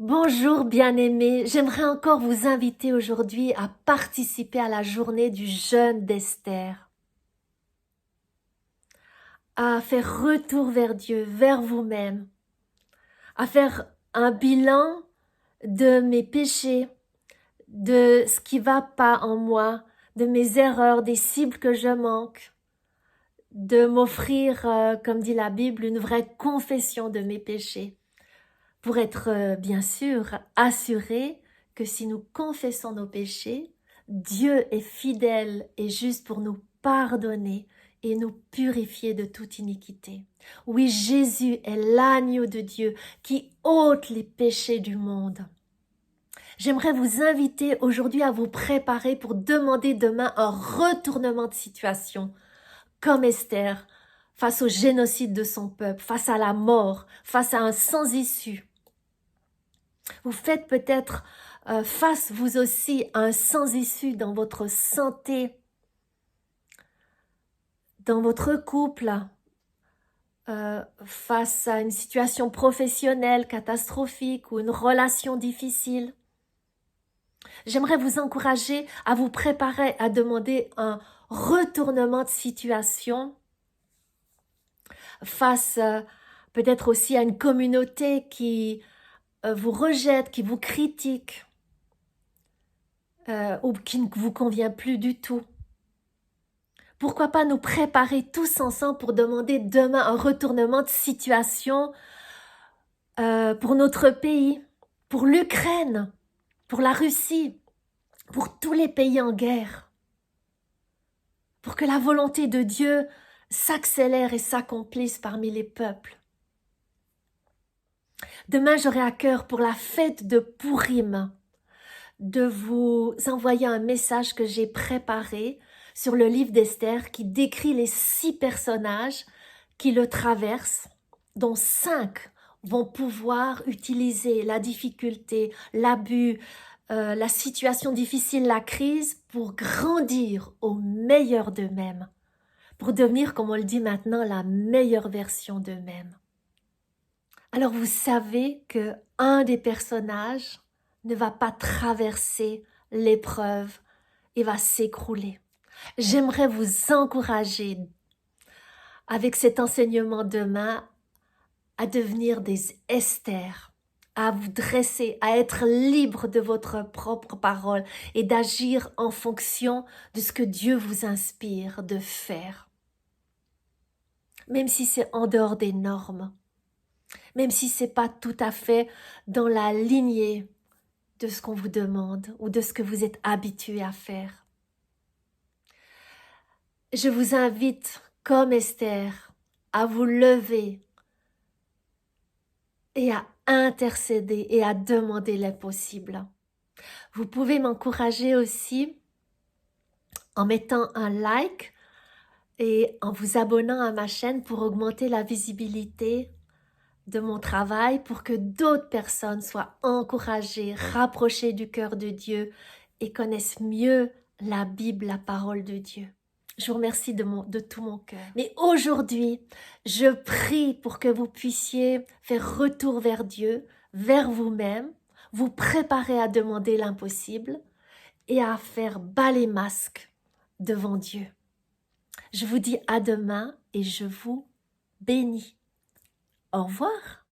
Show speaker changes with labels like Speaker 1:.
Speaker 1: Bonjour bien-aimés, j'aimerais encore vous inviter aujourd'hui à participer à la journée du jeûne d'Esther, à faire retour vers Dieu, vers vous-même, à faire un bilan de mes péchés, de ce qui va pas en moi, de mes erreurs, des cibles que je manque, de m'offrir, comme dit la Bible, une vraie confession de mes péchés, pour être bien sûr assuré que si nous confessons nos péchés, Dieu est fidèle et juste pour nous pardonner et nous purifier de toute iniquité. Oui, Jésus est l'agneau de Dieu qui ôte les péchés du monde. J'aimerais vous inviter aujourd'hui à vous préparer pour demander demain un retournement de situation, comme Esther, face au génocide de son peuple, face à la mort, face à un sans-issue. Vous faites peut-être face vous aussi à un sans-issue dans votre santé, dans votre couple, face à une situation professionnelle catastrophique ou une relation difficile. J'aimerais vous encourager à vous préparer à demander un retournement de situation face peut-être aussi à une communauté qui vous rejette, qui vous critique ou qui ne vous convient plus du tout. Pourquoi pas nous préparer tous ensemble pour demander demain un retournement de situation pour notre pays, pour l'Ukraine, pour la Russie, pour tous les pays en guerre, pour que la volonté de Dieu s'accélère et s'accomplisse parmi les peuples. Demain, j'aurai à cœur pour la fête de Pourim de vous envoyer un message que j'ai préparé sur le livre d'Esther qui décrit les 6 personnages qui le traversent, dont 5 vont pouvoir utiliser la difficulté, l'abus, la situation difficile, la crise pour grandir au meilleur d'eux-mêmes, pour devenir, comme on le dit maintenant, la meilleure version d'eux-mêmes. Alors vous savez que un des personnages ne va pas traverser l'épreuve et va s'écrouler. J'aimerais vous encourager avec cet enseignement demain à devenir des Esther, à vous dresser, à être libre de votre propre parole et d'agir en fonction de ce que Dieu vous inspire de faire. Même si c'est en dehors des normes, même si c'est pas tout à fait dans la lignée de ce qu'on vous demande ou de ce que vous êtes habitué à faire. Je vous invite, comme Esther, à vous lever et à intercéder et à demander l'impossible. Vous pouvez m'encourager aussi en mettant un like et en vous abonnant à ma chaîne pour augmenter la visibilité de mon travail, pour que d'autres personnes soient encouragées, rapprochées du cœur de Dieu et connaissent mieux la Bible, la parole de Dieu. Je vous remercie de tout mon cœur. Mais aujourd'hui, je prie pour que vous puissiez faire retour vers Dieu, vers vous-même, vous préparer à demander l'impossible et à faire bas les masques devant Dieu. Je vous dis à demain et je vous bénis. Au revoir.